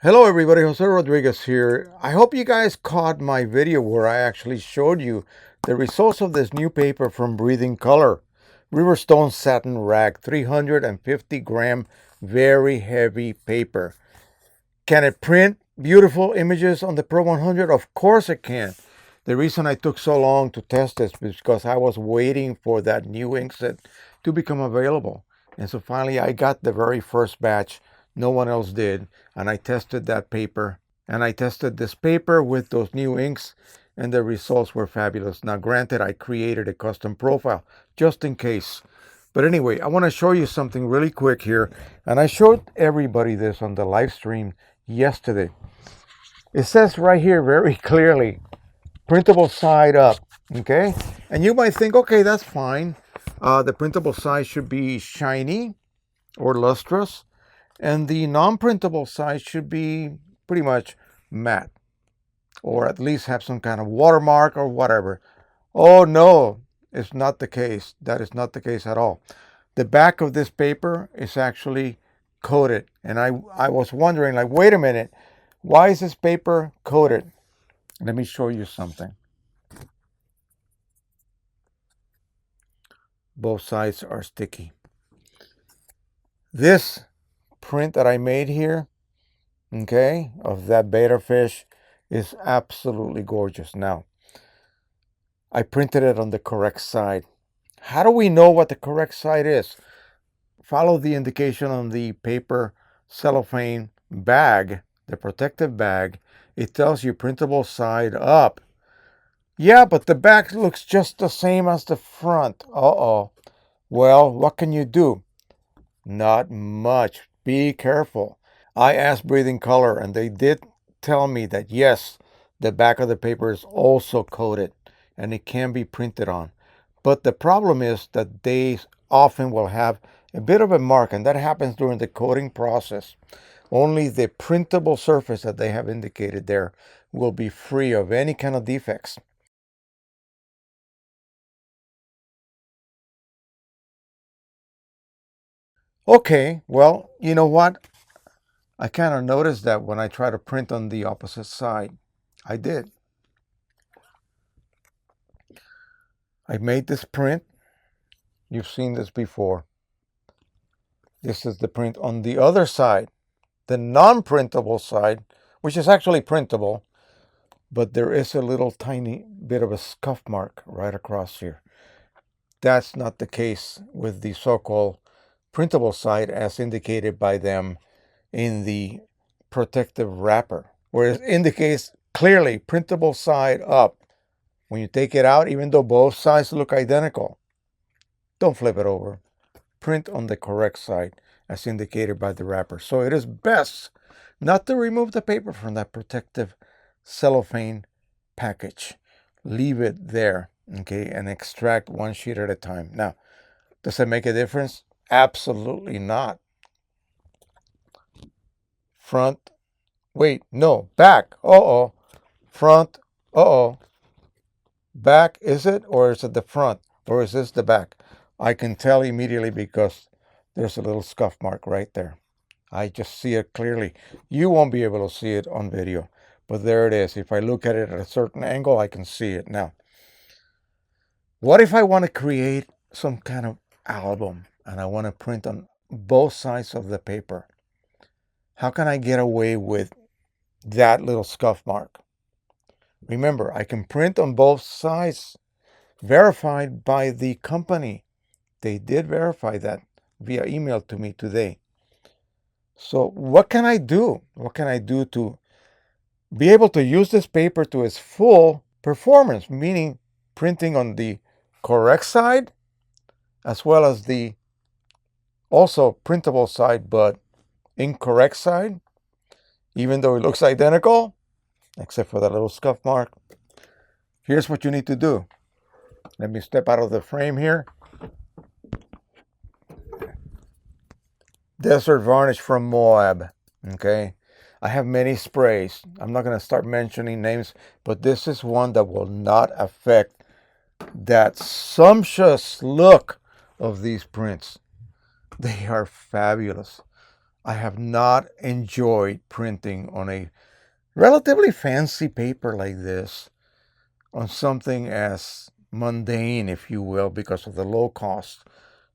Hello everybody, Jose Rodriguez here. I hope you guys caught my video where I actually showed you the results of this new paper from Breathing Color. Riverstone Satin Rag, 350 gram, very heavy paper. Can it print beautiful images on the Pro 100? Of course it can. The reason I took so long to test this is because I was waiting for that new inkset to become available. And so finally I got the very first batch. No one else did. And I tested that paper. And I tested this paper with those new inks, and the results were fabulous. Now, granted, I created a custom profile just in case. But anyway, I want to show you something really quick here. And I showed everybody this on the live stream yesterday. It says right here very clearly, printable side up, okay? And you might think, okay, that's fine. The printable side should be shiny or lustrous, and the non-printable side should be pretty much matte, or at least have some kind of watermark or whatever. Oh no, it's not the case. That is not the case at all. The back of this paper is actually coated, and I was wondering, like, wait a minute, why is this paper coated? Let me show you something. Both sides are sticky. This print that I made here, okay, of that betta fish is absolutely gorgeous. Now, I printed it on the correct side. How do we know what the correct side is? Follow the indication on the paper cellophane bag, the protective bag. It tells you printable side up. Yeah, but the back looks just the same as the front. Uh-oh. Well, what can you do? Not much. Be careful. I asked Breathing Color, and they did tell me that yes, the back of the paper is also coated and it can be printed on. But the problem is that they often will have a bit of a mark, and that happens during the coating process. Only the printable surface that they have indicated there will be free of any kind of defects. Okay, well, you know what? I kind of noticed that when I try to print on the opposite side. I did. I made this print. You've seen this before. This is the print on the other side, the non-printable side, which is actually printable, but there is a little tiny bit of a scuff mark right across here. That's not the case with the so-called printable side as indicated by them in the protective wrapper, where it indicates clearly printable side up. When you take it out, even though both sides look identical, don't flip it over. Print on the correct side as indicated by the wrapper. So it is best not to remove the paper from that protective cellophane package. Leave it there, okay, and extract one sheet at a time. Now, does it make a difference? Absolutely not. Front, wait, no, back, uh-oh. Front, uh-oh. Back, is it, or is it the front, or is this the back? I can tell immediately because there's a little scuff mark right there. I just see it clearly. You won't be able to see it on video, but there it is. If I look at it at a certain angle, I can see it. Now, what if I want to create some kind of album and I want to print on both sides of the paper? How can I get away with that little scuff mark? Remember, I can print on both sides, verified by the company. They did verify that via email to me today. So what can I do? What can I do to be able to use this paper to its full performance, meaning printing on the correct side as well as the also printable side but incorrect side, even though it looks identical, except for that little scuff mark? Here's what you need to do. Let me step out of the frame here. Desert varnish from Moab, okay? I have many sprays. I'm not going to start mentioning names, but this is one that will not affect that sumptuous look of these prints. They are fabulous. I have not enjoyed printing on a relatively fancy paper like this, on something as mundane, if you will, because of the low cost.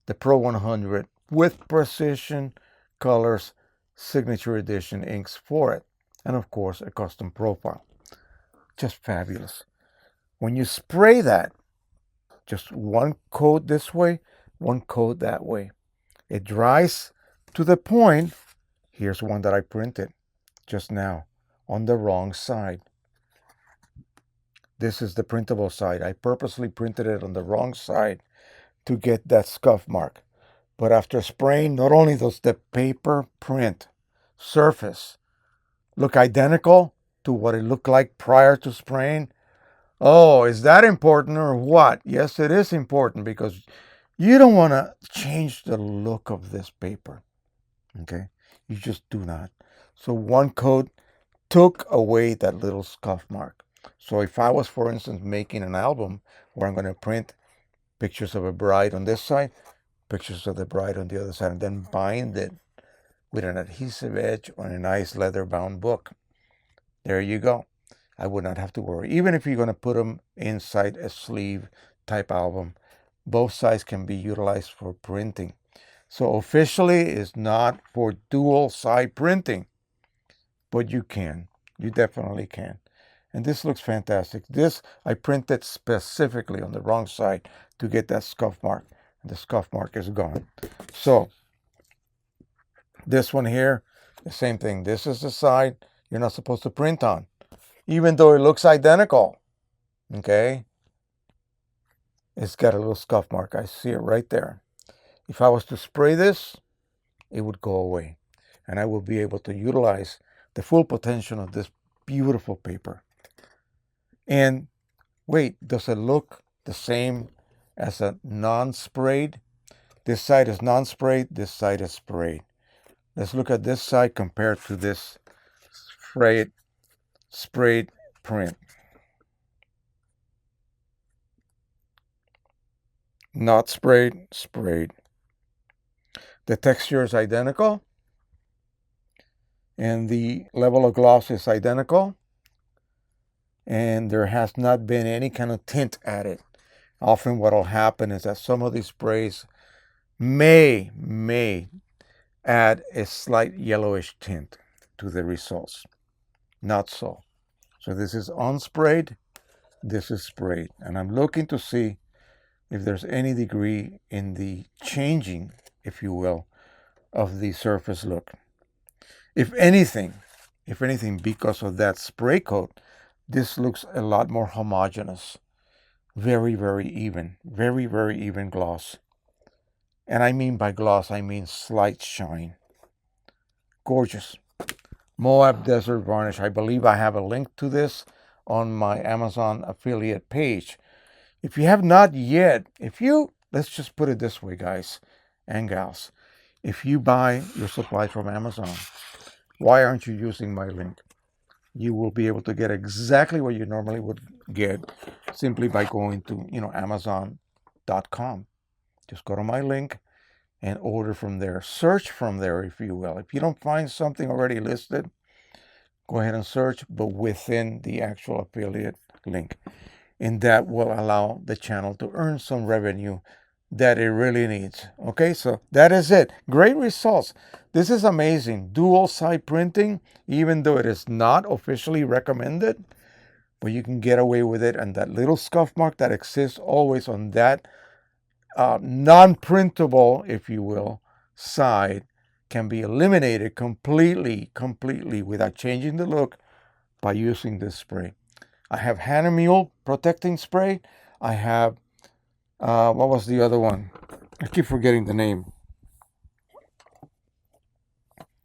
The Pro 100 with precision colors, signature edition inks for it, and of course a custom profile. Just fabulous. When you spray that, just one coat this way, one coat that way. It dries to the point. Here's one that I printed just now on the wrong side. This is the printable side. I purposely printed it on the wrong side to get that scuff mark. But after spraying, not only does the paper print surface look identical to what it looked like prior to spraying. Oh, is that important or what? Yes, it is important, because you don't want to change the look of this paper. Okay? You just do not. So one coat took away that little scuff mark. So if I was, for instance, making an album where I'm going to print pictures of a bride on this side, pictures of the bride on the other side, and then bind it with an adhesive edge on a nice leather-bound book, there you go. I would not have to worry. Even if you're going to put them inside a sleeve type album, both sides can be utilized for printing. So officially, it's not for dual side printing, but you can. You definitely can. And this looks fantastic. This I printed specifically on the wrong side to get that scuff mark. And the scuff mark is gone. So this one here, the same thing. This is the side you're not supposed to print on, even though it looks identical. Okay? It's got a little scuff mark. I see it right there. If I was to spray this, it would go away. And I will be able to utilize the full potential of this beautiful paper. And wait, does it look the same as a non-sprayed? This side is non-sprayed, this side is sprayed. Let's look at this side compared to this sprayed print. Not sprayed, sprayed. The texture is identical, and the level of gloss is identical, and there has not been any kind of tint added. Often what will happen is that some of these sprays may add a slight yellowish tint to the results. Not so. So this is unsprayed, this is sprayed. And I'm looking to see if there's any degree in the changing, if you will, of the surface look. If anything, because of that spray coat, this looks a lot more homogeneous. Very, very even. Very, very even gloss. And I mean by gloss, I mean slight shine. Gorgeous. Moab Desert Varnish. I believe I have a link to this on my Amazon affiliate page. If you have not yet, let's just put it this way, guys and gals. If you buy your supplies from Amazon, why aren't you using my link? You will be able to get exactly what you normally would get simply by going to, Amazon.com. Just go to my link and order from there. Search from there, if you will. If you don't find something already listed, go ahead and search, but within the actual affiliate link. And that will allow the channel to earn some revenue that it really needs. Okay, so that is it. Great results. This is amazing. Dual side printing, even though it is not officially recommended, but you can get away with it. And that little scuff mark that exists always on that non-printable, if you will, side can be eliminated completely without changing the look by using this spray. I have Hahnemühle protecting spray. I have, what was the other one? I keep forgetting the name.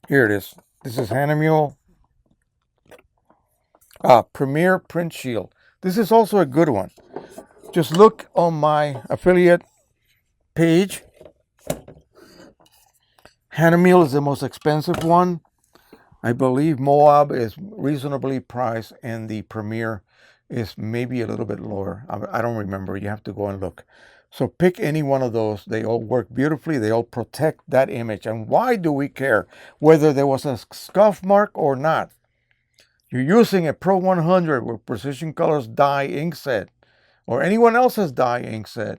Here it is. This is Hahnemühle Premier Print Shield. This is also a good one. Just look on my affiliate page. Hahnemühle is the most expensive one. I believe Moab is reasonably priced and the Premier is maybe a little bit lower. I don't remember. You have to go and look. So pick any one of those. They all work beautifully. They all protect that image. And why do we care whether there was a scuff mark or not? You're using a Pro 100 with Precision Colors dye ink set or anyone else's dye ink set.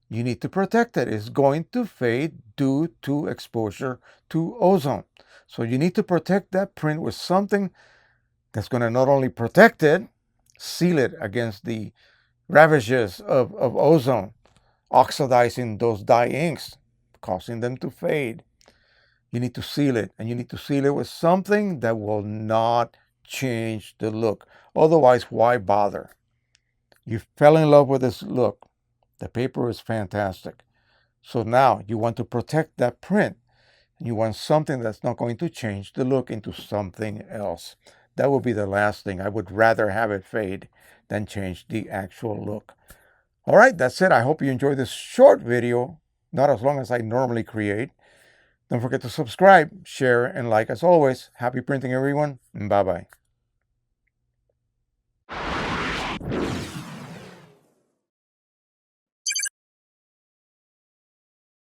You need to protect it. It's going to fade due to exposure to ozone. So you need to protect that print with something that's going to not only protect it, seal it against the ravages of ozone, oxidizing those dye inks, causing them to fade. You need to seal it, and you need to seal it with something that will not change the look. Otherwise, why bother? You fell in love with this look. The paper is fantastic. So now you want to protect that print. You want something that's not going to change the look into something else. That would be the last thing. I would rather have it fade than change the actual look. All right, that's it. I hope you enjoyed this short video, not as long as I normally create. Don't forget to subscribe, share, and like as always. Happy printing, everyone. Bye-bye.